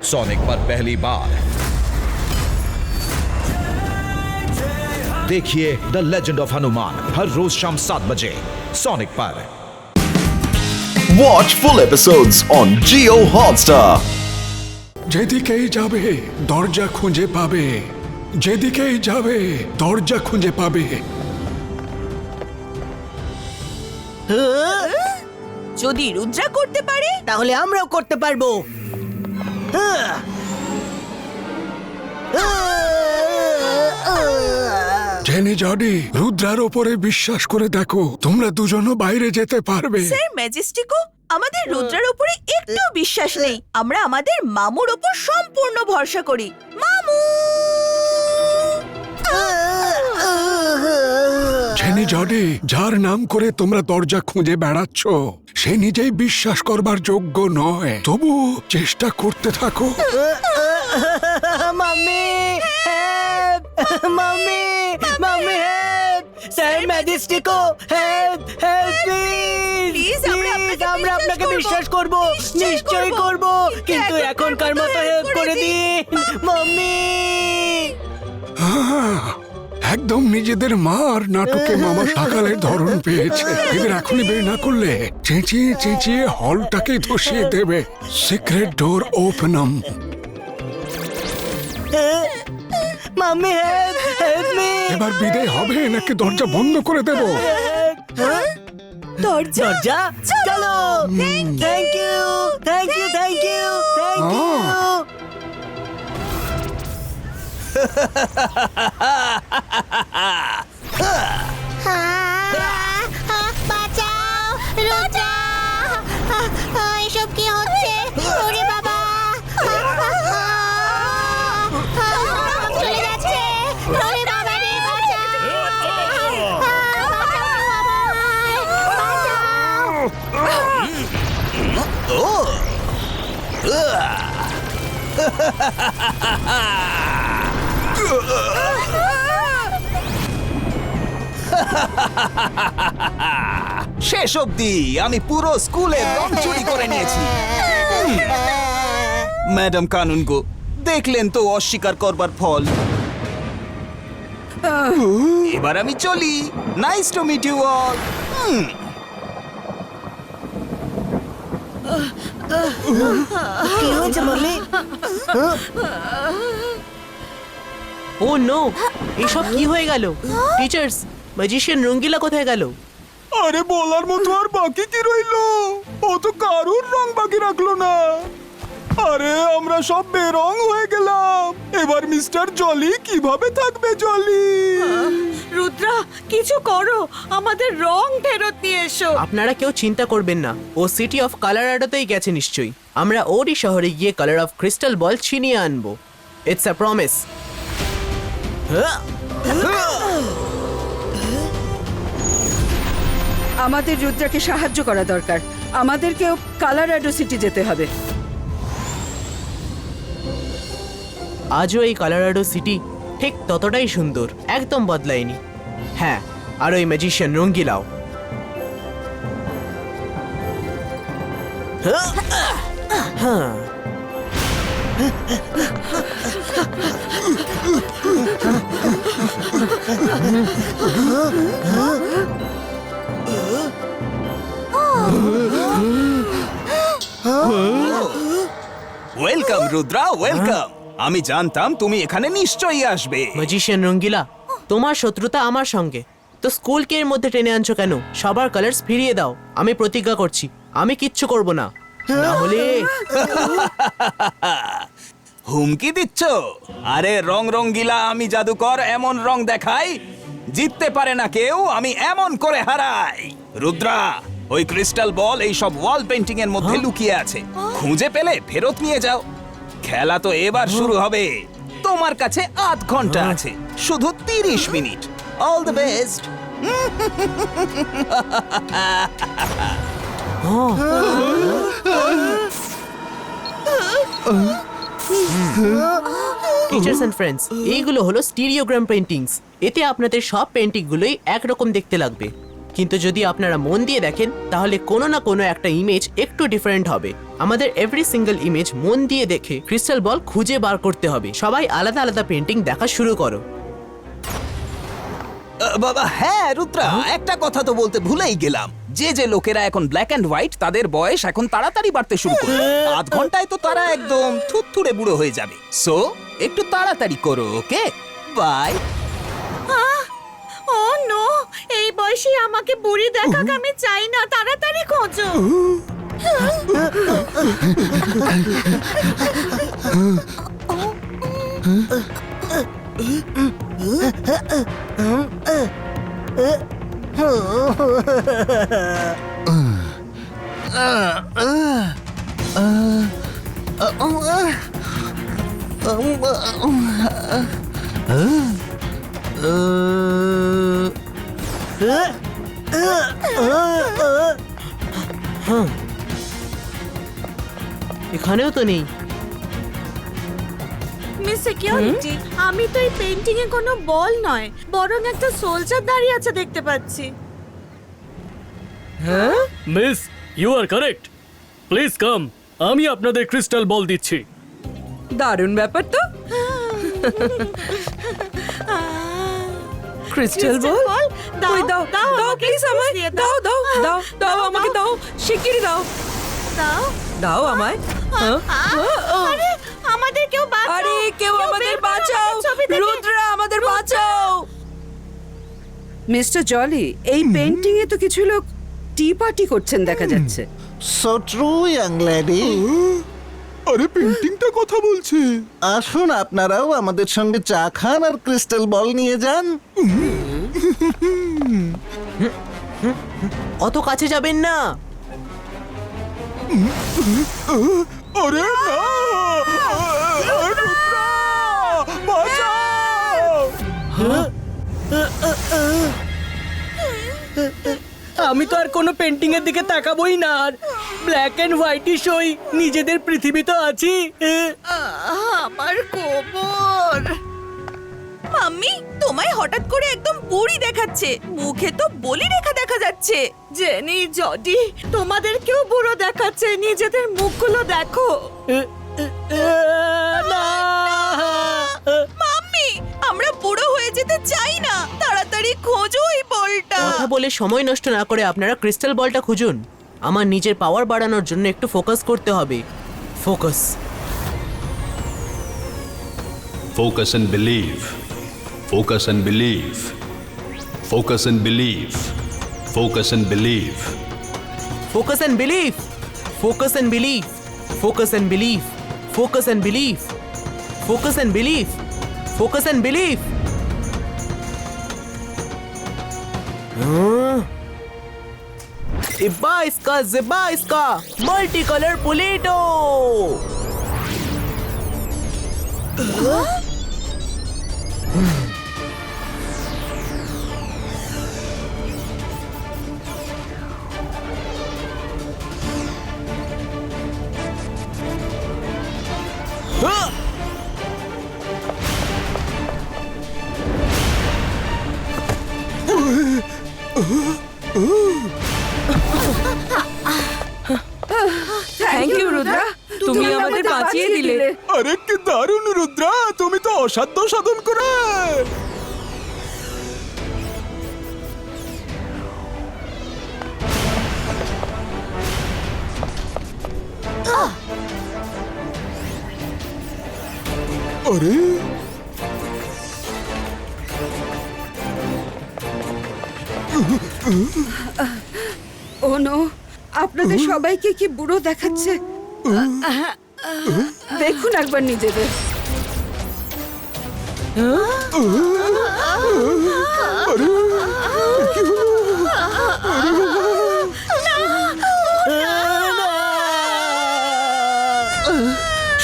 Sonic पर पहली बार देखिए द लेजेंड ऑफ हनुमान हर रोज शाम 7 बजे सोनिक पर। Watch full episodes on Jio Hotstar. যেদিকেই যাবে দরজা খুঁজে পাবে, যেদিকেই যাবে দরজা খুঁজে পাবে। যদি রুদ্রা করতে পারে তাহলে আমরাও করতে পারবো। জেনি জডি, রুদ্রার ওপরে বিশ্বাস করে দেখো, তোমরা দুজনও বাইরে যেতে পারবে। স্যার ম্যাজেস্টিকো, আমাদের রুদ্রার উপরে একটু বিশ্বাস নেই। আমরা আমাদের মামুর উপর সম্পূর্ণ ভরসা করি। মামু! জেনি জডি, যার নাম করে তোমরা দরজা খুঁজে বেড়াচ্ছ সে নিজেই বিশ্বাস করবার যোগ্য নয়, তবু চেষ্টা করতে থাকো। Mummy help, mummy mummy help, sir Majestico help, help please. আমরা আপনাকে বিশ্বাস করব, নিশ্চয়ই করব, কিন্তু এখনকার মতো হেল্প করে দিন মাম্মি। একদম নিজেদের মা আর নাটকে মামা সকালের ধরন পেয়েছে। এদের এখনই বের না করলে চেঁচিয়ে চেঁচিয়ে হলটাকে ধসিয়ে দেবে। সিক্রেট ডোর ওপেনম। Mummy help, help me. এবার বিদায় হবে নাকি দরজা বন্ধ করে দেব? দরজা দরজা চলো। Thank you, thank you, thank you, thank you. বাঁচাও রোজা, এসব কি হচ্ছে? ওরে বাবা, চলে যাচ্ছে। ওরে বাবা রে, বাঁচাও, শেষ অবধি আমি পুরো স্কুলের রং চুরি করে নিয়েছি। ম্যাডাম কানুনগো, দেখলেন তো অস্বীকার করবার ফল। এবার আমি চলি। Nice to meet you all. কি হয়েছে মাম্মি? ও নো, এসব কি হয়ে গেল? টিচার্স, ম্যাজিশিয়ান রঙ্গিলা কোথায় গেল? আরে বলার মতো আর বাকি কি রইলো? ও তো কারুর রং বাকি রাখলো না। আরে আমরা সব বেরং হয়ে গেলাম। এবার মিস্টার জলি কিভাবে থাকবে? জলি, রুদ্রা কিছু করো, আমাদের রং ফেরত নিয়ে এসো। আপনারা কেউ চিন্তা করবেন না, ও সিটি অফ কালারাডোতেই গেছে নিশ্চয়ই। আমরা ওরই শহরে গিয়ে কালার অফ ক্রিস্টাল বল ছিনিয়ে আনবো। It's a promise. আমাদের রুদ্রাকে সাহায্য করা দরকার। আমাদেরকেও কালারাডো সিটি যেতে হবে। আজও এই কালারাডো সিটি ঠিক ততটাই সুন্দর, একদম বদলায়নি। হ্যাঁ, আর ওই ম্যাজিশিয়ান রঙ্গিলাও। হ্যাঁ, ওয়েলকাম রুদ্রা, ওয়েলকাম। আমি জানতাম তুমি এখানে নিশ্চয়ই আসবে। ম্যাজিশিয়ান রঙ্গিলা, তোমার শত্রুতা আমার সঙ্গে, তো স্কুলকে এর মধ্যে টেনে আনছো কেন? সবার কালার্স ফিরিয়ে দাও। আমি প্রতিজ্ঞা করছি আমি কিচ্ছু করব না, না হলে। হুমকি দিচ্ছ? আরে রং রঙ্গিলা, আমি জাদুকর, এমন রং দেখাই জিততে পারে না কেউ। আমি এমন করে হারাই। রুদ্রা, ওই ক্রিস্টাল বল এই সব ওয়াল পেন্টিং এর মধ্যে লুকিয়ে আছে। খুঁজে পেলে ফেরত নিয়ে যাও। খেলা তো এবার শুরু হবে। তোমার কাছে 8 ঘন্টা আছে, শুধু 30 minute. All the best. Teachers and friends, এইগুলো হলো স্টিরিওগ্রাম পেইন্টিংস। এতে আপনাদের সব পেইন্টিংগুলোই একরকম দেখতে লাগবে। কিন্তু যদি আপনারা মন দিয়ে দেখেন তাহলে কোনো না কোনো একটা ইমেজ একটু ডিফারেন্ট হবে। আমাদের এভরি সিঙ্গেল ইমেজ মন দিয়ে দেখে ক্রিস্টাল বল খুঁজে বার করতে হবে। সবাই আলাদা আলাদা পেন্টিং দেখা শুরু করো। বাবা হ্যাঁ রুদ্রা, একটা কথা তো বলতে ভুলেই গেলাম। যে যে লোকেরা এখন ব্ল্যাক অ্যান্ড হোয়াইট, তাদের বয়স এখন তাড়াতাড়ি বাড়তে শুরু করবে। 8 ঘন্টায় তো তারা একদম থুতথুড়ে বুড়ো হয়ে যাবে। সো একটু তাড়াতাড়ি করো, ওকে? বাই। ও নো, এই বয়সে আমাকে বুড়ি দেখাক আমি চাই না, তাড়াতাড়ি খোঁজো। এখানেও তো নেই। মিস সিকিউরিটি, আমি তো এই পেইন্টিং এ কোনো বল নয়, বরং একটা সোলজার দাঁড়িয়ে আছে দেখতে পাচ্ছি। Miss, you are correct. Please come, আমি আপনাদের ক্রিস্টাল বল দিচ্ছি। দারুণ ব্যাপার তো। ক্রিস্টাল বল, ওই দাও দাও প্লিজ আমায়, দাও দাও দাও দাও আমাকে দাও, শিগগিরই দাও দাও দাও আমায়। আরে আমাদের কেউ বাঁচাও, আরে কেউ আমাদের বাঁচাও, রুদ্রা আমাদের বাঁচাও। মিস্টার জলি, এই পেইন্টিং এ তো কিছু লোক টি পার্টি করছেন দেখা যাচ্ছে। So true young lady. আরে পেন্টিংটা কথা বলছে। আসুন আপনারাও আমাদের সঙ্গে চা খান আর ক্রিস্টাল বল নিয়ে যান। অত কাছে যাবেন না। আরে না, রুদ্রা, বাঁচাও! আমি তো আর কোনো পেন্টিং এর দিকে তাকাবোই না। আর ব্ল্যাক এন্ড হোয়াইটিশ ওই নিজেদের পৃথিবী তো আছি। আমার কোমর। মাম্মি, তোমায় হঠাৎ করে একদম বুড়ি দেখাচ্ছে, মুখে তো বলি রেখা দেখা যাচ্ছে। জেনি, জডি, তোমাদেরকেও বুড়ো দেখাচ্ছে, নিজেদের মুখগুলো দেখো। মাম্মি, আমরা বুড়ো হয়ে যেতে চাই না, তাড়াতাড়ি খোঁজো এই বলটা। কথা বলে সময় নষ্ট না করে আপনারা ক্রিস্টাল বলটা খুঁজুন। আমার নিজের পাওয়ার বাড়ানোর জন্য একটু ফোকাস করতে হবে। Focus. Focus and believe. Focus and believe. Focus and believe. Focus and believe. Focus and believe. Focus and believe. Focus and believe. Focus and believe. Focus and believe. Focus and believe. Ibaiska Zibaiska Multicolor Polito. Thank you Rudra, তুমি আমাদের বাঁচিয়ে দিলে। আরে কি দারুণ রুদ্রা, তুমি তো অসাধ্য সাধন করে। আরে ও নো, আপনাদের সবাইকে কি বুড়ো দেখাচ্ছে। দেখুন একবার নিজেদের।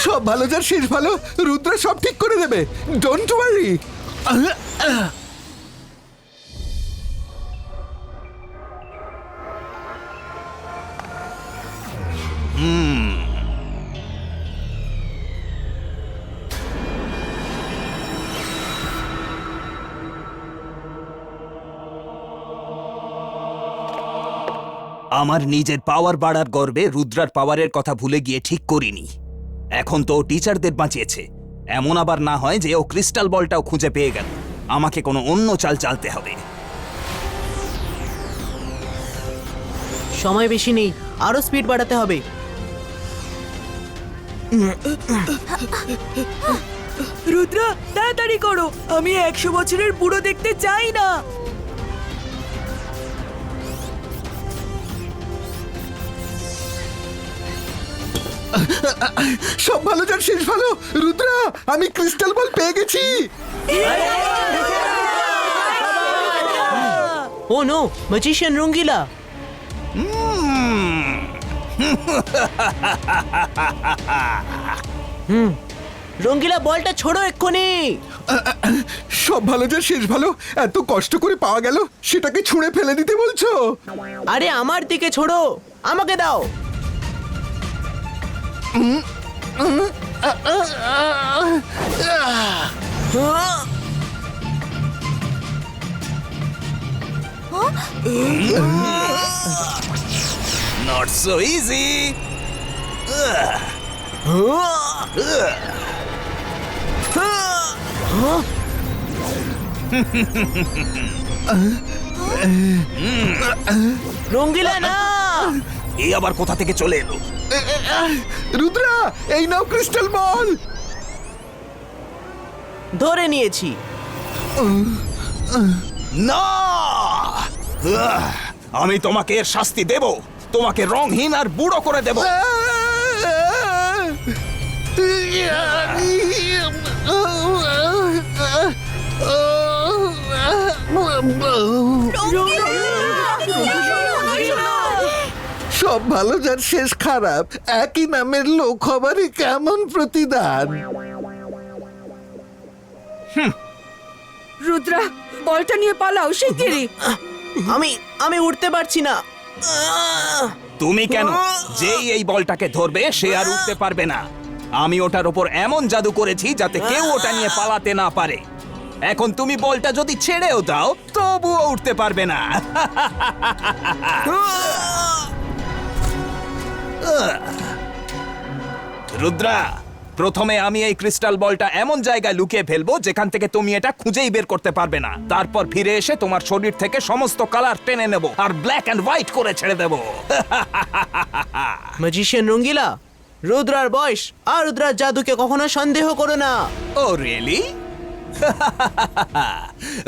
সব ভালো যার শেষ ভালো, রুদ্রা সব ঠিক করে দেবে, ডোন্ট ওয়ারি। আমার নিজের পাওয়ার বাড়ার গর্বে রুদ্রার পাওয়ারের কথা ভুলে গিয়ে ঠিক করিনি। এখন তো ও টিচারদের বাঁচিয়েছে, এমন আবার না হয় যে ও ক্রিস্টাল বলটাও খুঁজে পেয়ে গেল। আমাকে কোনো অন্য চাল চালতে হবে। সময় বেশি নেই, আরো স্পিড বাড়াতে হবে। রুদ্রা তাড়াতাড়ি করো, আমি 100 বছরের বুড়ো দেখতে চাই না। সব ভালো যার শেষ ভালো। রুদ্রা, আমি ক্রিস্টাল বল পেয়ে গেছি। ও নো, ম্যাজিশিয়ান রঙ্গিলা। রঙ্গিলা বলটা ছোড়ো এক্ষুনি। সব ভালো যার শেষ ভালো, এত কষ্ট করে পাওয়া গেল সেটাকে ছুঁড়ে ফেলে দিতে বলছো? আরে আমার দিকে ছোড়ো, আমাকে দাও। Not so easy. রঙ্গিলা না, এই আবার কোথা থেকে চলে এলো? রুদ্রা, এই নাও ক্রিস্টাল বল। ধরে নিয়েছি। না, আমি তোমাকে এর শাস্তি দেব। তোমাকে রংহীন আর বুড়ো করে দেব। সব ভালো যার শেষ খারাপ, একই নামের লোক হবারই কেমন প্রতিদান। রুদ্রা, বলটা নিয়ে পালাও শিগগিরই। আমি উঠতে পারছি না। তুমি কেন? যেই এই বলটাকে ধরবে সে আর উঠতে পারবে না। আমি ওটার উপর এমন জাদু করেছি যাতে কেউ ওটা নিয়ে পালাতে না পারে। এখন তুমি বলটা যদি ছেড়েও দাও তবুও উঠতে পারবে না। রুদ্রা, প্রথমে আমি এই ক্রিস্টাল বলটা এমন জায়গায় লুকিয়ে ফেলবো যেখান থেকে তুমি এটা খুঁজেই বের করতে পারবে না। তারপর ফিরে এসে তোমার শরীর থেকে সমস্ত কালার টেনে নেব আর ব্ল্যাক এন্ড হোয়াইট করে ছেড়ে দেব। ম্যাজিশিয়ান রঙ্গিলা, রুদ্রার বয়স আর রুদ্রার জাদুকে কখনো সন্দেহ করো না। ও রিয়েলি?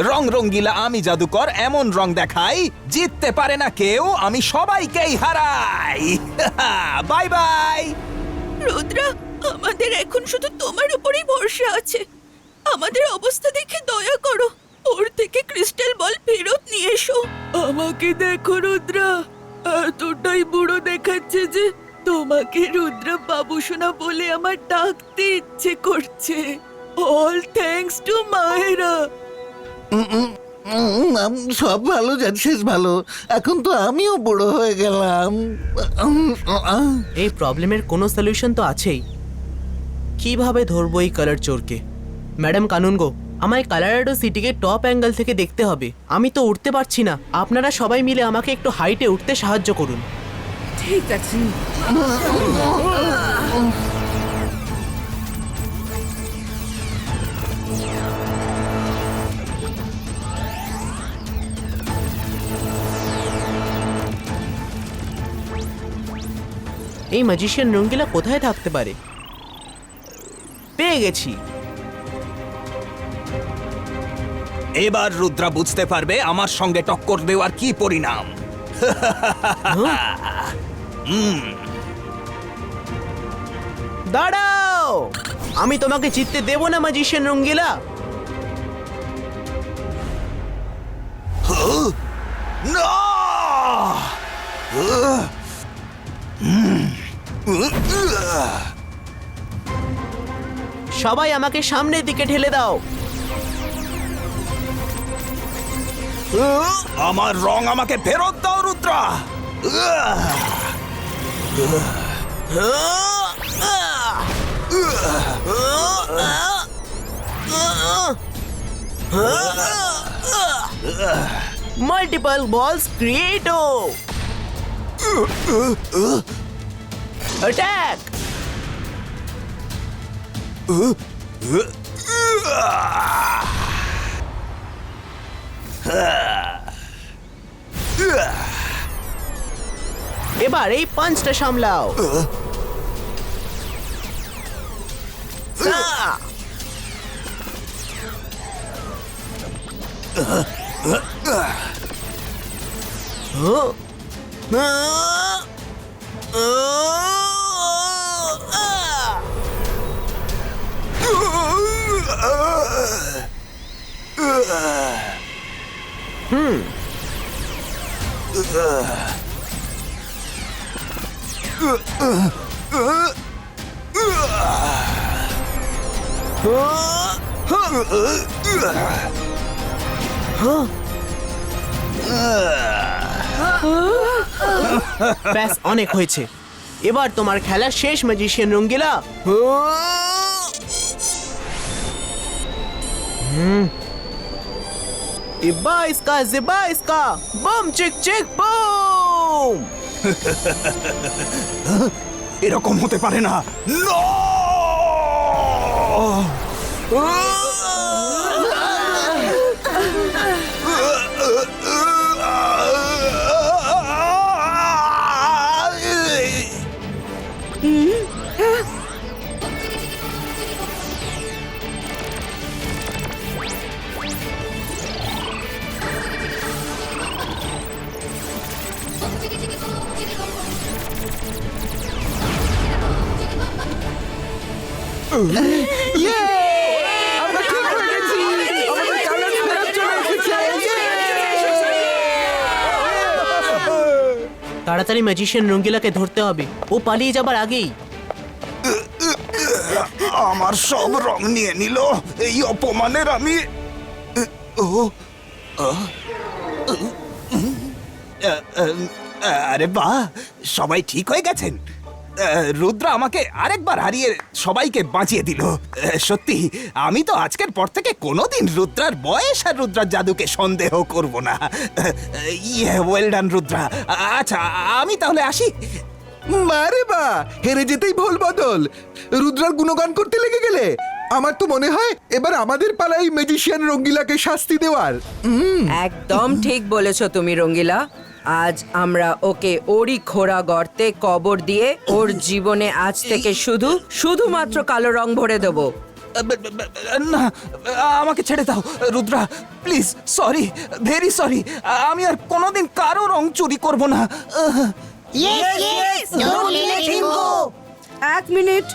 রং রঙ্গিলা আমি জাদুকর, এমন রং দেখাই জিততে পারে না কেউ, আমি সবাইকেই হারাই। Bye bye. রুদ্রা, আমাদের এখন শুধু তোমার উপরেই ভরসা আছে। আমাদের অবস্থা দেখে দয়া করো, ওর থেকে ক্রিস্টাল বল ফেরত নিয়ে এসো। আমাকে দেখো রুদ্রা, এতটাই বুড়ো দেখাচ্ছে যে তোমাকে রুদ্রা বাবুসোনা বলে আমার ডাকতে ইচ্ছে করছে। অল থ্যাঙ্কস টু মায়েরা। সব ভালো যার শেষ ভালো, এখন তো আমিও বুড়ো হয়ে গেলাম। এই প্রবলেমের কোনো সলিউশন তো আছেই। কিভাবে ধরবো এই কালার চোরকে? ম্যাডাম কানুনগো, আমায় কালারাডো সিটিকে টপ অ্যাঙ্গেল থেকে দেখতে হবে। আমি তো উঠতে পারছি না। আপনারা সবাই মিলে আমাকে একটু হাইটে উঠতে সাহায্য করুন। ঠিক আছে। এই ম্যাজিশিয়ান রঙ্গিলা কোথায় থাকতে পারে? পেয়ে গেছি। এবার রুদ্রা বুঝতে পারবে আমার সঙ্গে টক্কর দেওয়ার কি পরিণাম। দাঁড়াও, আমি তোমাকে জিততে দেব না ম্যাজিশিয়ান রঙ্গিলা। না! সবাই আমাকে সামনের দিকে ঠেলে দাও। আমার রং আমাকে ফেরত দাও রুদ্রা। মাল্টিপল বলস ক্রিয়েটো। অ্যাটাক! এবার এই পাঁচটা সামলাও। ব্যাস, অনেক হয়েছে। এবার তোমার খেলা শেষ, ম্যাজিশিয়ান রঙ্গিলা। ইব্বা ইসকা জিব্বা ইসকা, বুম চিক চিক বুম। এরকম হতে পারে না। তাড়াতাড়ি ম্যাজিশিয়ান রঙ্গিলাকে ধরতে হবে, ও পালিয়ে যাবার আগেই। আমার সব রং নিয়ে নিল, এই অপমানের আমি। আরে বাহ, সবাই ঠিক হয়ে গেছেন। রুদ্রা আমাকে আরেকবার হারিয়ে সবাইকে বাঁচিয়ে দিল। সত্যি, আমি তো আজকের পর থেকে কোনোদিন রুদ্রার বয়স আর রুদ্রার জাদুকে সন্দেহ করব না। Well done Rudra. আচ্ছা, আমি তাহলে আসি। মারে বা, হেরে যেতেই ভোল বদল। রুদ্রার গুণগান করতে লেগে গেলে। আমার তো মনে হয় এবার আমাদের পাড়ায় ম্যাজিশিয়ান রঙ্গিলাকে শাস্তি দেওয়ার। একদম ঠিক বলেছো তুমি রঙ্গিলা। আজ আমরা ওকে ওরই খোঁড়া গর্তে কবর দিয়ে ওর জীবনে আজ থেকে শুধুমাত্র কালো রং ভরে দেবো। না, আমাকে ছেড়ে দাও Rudra, please. Sorry, very sorry. আমি আর কোনোদিন কারো রং চুরি করব না। এক মিনিট।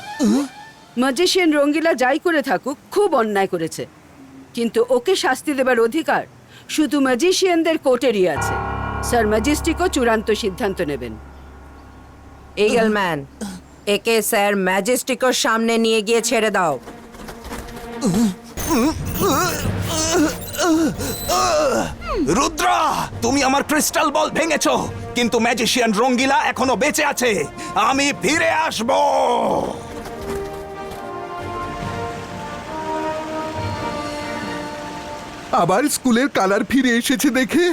ম্যাজিশিয়ান রঙ্গিলা যাই করে থাকুক, খুব অন্যায় করেছে, কিন্তু ওকে শাস্তি দেবার অধিকার শুধু ম্যাজিশিয়ানদের কোর্টেরই আছে। স্যার ম্যাজিস্ট্রিকও চূড়ান্ত সিদ্ধান্ত নেবেন। ইগলম্যান, একে স্যার ম্যাজিস্ট্রিকর সামনে নিয়ে গিয়ে ছেড়ে দাও। রুদ্রা, তুমি আমার ক্রিস্টাল বল ভেঙেছো, কিন্তু ম্যাজিশিয়ান রঙ্গিলা এখনো বেঁচে আছে। আমি ফিরে আসব। আবার স্কুলের কালার ফিরে এসেছে দেখে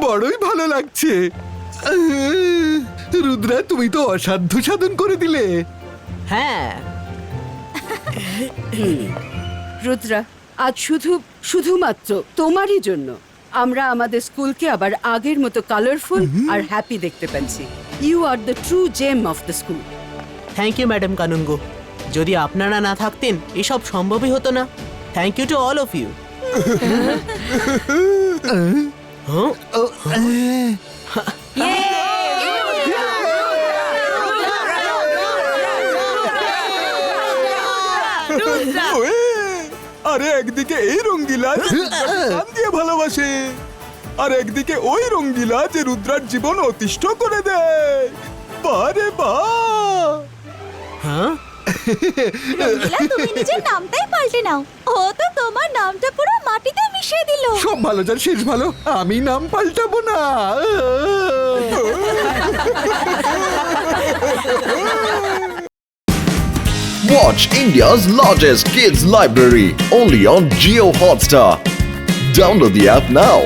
বড়ই ভালো লাগছে। রুদ্রা, তুমি তো অসাধ্য সাধন করে দিলে। হ্যাঁ রুদ্রা, আজ শুধুমাত্র তোমারই জন্য আমরা আমাদের স্কুলকে আবার আগের মতো কালারফুল আর হ্যাপি দেখতে পাচ্ছি। You are the true gem of the school. Thank you madam Kanungo. যদি আপনারা না থাকতেন এসব সম্ভবই হতো না। Thank you to all of you. আরে একদিকে এই রঙ্গিলা যে রুদ্রাকে প্রাণ দিয়ে ভালোবাসে, আর একদিকে ওই রঙ্গিলা যে রুদ্রার জীবন অতিষ্ঠ করে দেয়। বারে বা! হ্যাঁ, রঙ্গিলা, তুমি নিজের নামটাই পাল্টে নাও। ও তো তোমার নামটা পুরো মাটিতে মিশিয়ে দিল। সব ভালো যার শেষ ভালো, আমি নাম পাল্টাবো না। Watch India's largest kids library only on Jio Hotstar. Download the app now.